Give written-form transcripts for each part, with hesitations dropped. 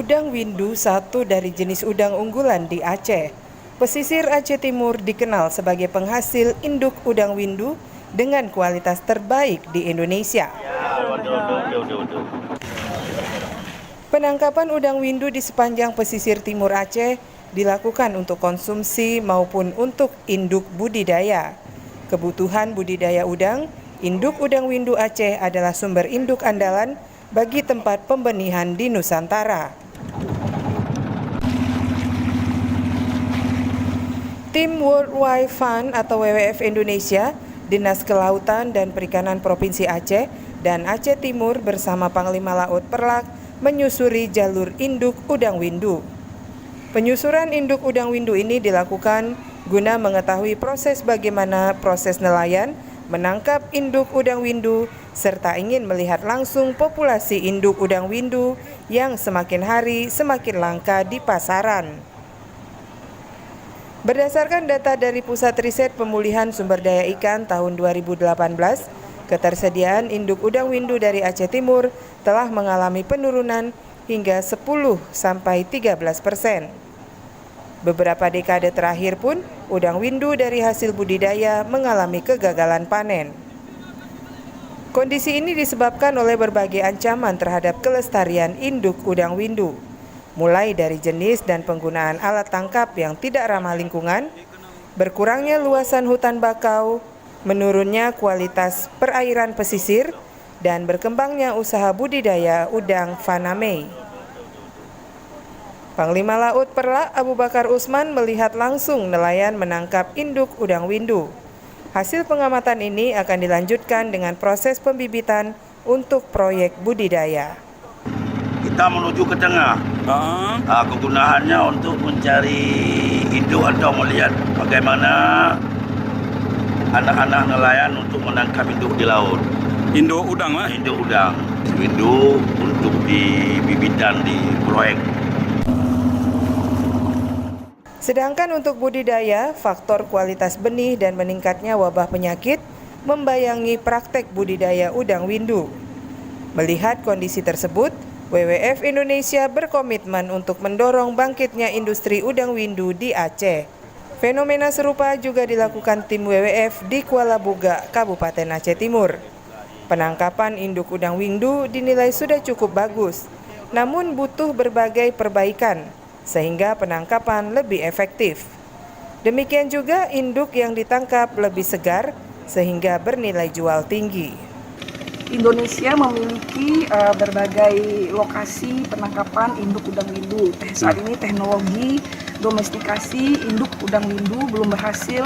Udang windu satu dari jenis udang unggulan di Aceh. Pesisir Aceh Timur dikenal sebagai penghasil induk udang windu dengan kualitas terbaik di Indonesia. Penangkapan udang windu di sepanjang pesisir timur Aceh dilakukan untuk konsumsi maupun untuk induk budidaya. Kebutuhan budidaya udang, induk udang windu Aceh adalah sumber induk andalan bagi tempat pembenihan di Nusantara. Tim World Wide Fund atau WWF Indonesia, Dinas Kelautan dan Perikanan Provinsi Aceh dan Aceh Timur bersama Panglima Laut Perlak menyusuri jalur induk udang windu. Penyusuran induk udang windu ini dilakukan guna mengetahui proses bagaimana proses nelayan menangkap induk udang windu serta ingin melihat langsung populasi induk udang windu yang semakin hari semakin langka di pasaran. Berdasarkan data dari Pusat Riset Pemulihan Sumber Daya Ikan tahun 2018, ketersediaan induk udang windu dari Aceh Timur telah mengalami penurunan hingga 10-13%. Beberapa dekade terakhir pun, udang windu dari hasil budidaya mengalami kegagalan panen. Kondisi ini disebabkan oleh berbagai ancaman terhadap kelestarian induk udang windu, mulai dari jenis dan penggunaan alat tangkap yang tidak ramah lingkungan, berkurangnya luasan hutan bakau, menurunnya kualitas perairan pesisir, dan berkembangnya usaha budidaya udang faname. Panglima Laut Perlak Abu Bakar Usman melihat langsung nelayan menangkap induk udang windu. Hasil pengamatan ini akan dilanjutkan dengan proses pembibitan untuk proyek budidaya. Kita menuju ke tengah. Kegunaannya untuk mencari induk atau melihat bagaimana anak-anak nelayan untuk menangkap induk di laut. Induk udang, Mas? Induk udang. Windu untuk dibibitan di proyek. Sedangkan untuk budidaya, faktor kualitas benih dan meningkatnya wabah penyakit membayangi praktek budidaya udang windu. Melihat kondisi tersebut, WWF Indonesia berkomitmen untuk mendorong bangkitnya industri udang windu di Aceh. Fenomena serupa juga dilakukan tim WWF di Kuala Buga, Kabupaten Aceh Timur. Penangkapan induk udang windu dinilai sudah cukup bagus, namun butuh berbagai perbaikan sehingga penangkapan lebih efektif. Demikian juga induk yang ditangkap lebih segar sehingga bernilai jual tinggi. Indonesia memiliki berbagai lokasi penangkapan induk udang windu. Saat ini teknologi domestikasi induk udang windu belum berhasil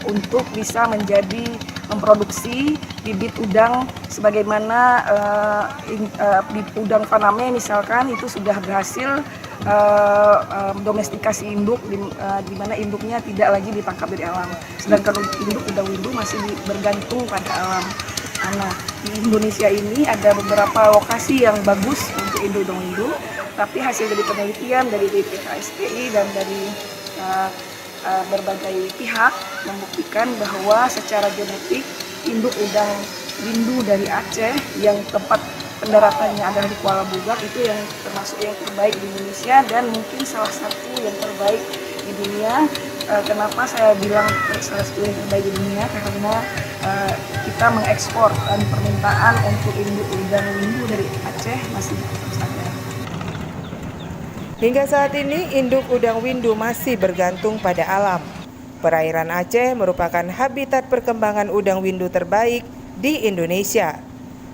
untuk bisa memproduksi bibit udang sebagaimana udang faname misalkan itu sudah berhasil domestikasi induk di mana induknya tidak lagi ditangkap dari alam. Sedangkan induk udang windu masih bergantung pada alam. Nah, di Indonesia ini ada beberapa lokasi yang bagus untuk induk udang windu, tapi hasil dari penelitian dari BPKSPI dan dari berbagai pihak membuktikan bahwa secara genetik induk udang windu dari Aceh yang tempat pendaratannya adalah di Kuala Buga itu yang termasuk yang terbaik di Indonesia dan mungkin salah satu yang terbaik di dunia. Kenapa saya bilang salah satu yang terbaik di dunia? Karena kita mengekspor dan permintaan untuk induk udang windu dari Aceh masih terus ada. Hingga saat ini, induk udang windu masih bergantung pada alam. Perairan Aceh merupakan habitat perkembangan udang windu terbaik di Indonesia,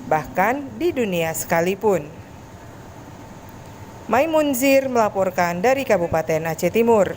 bahkan di dunia sekalipun. Maimunzir melaporkan dari Kabupaten Aceh Timur.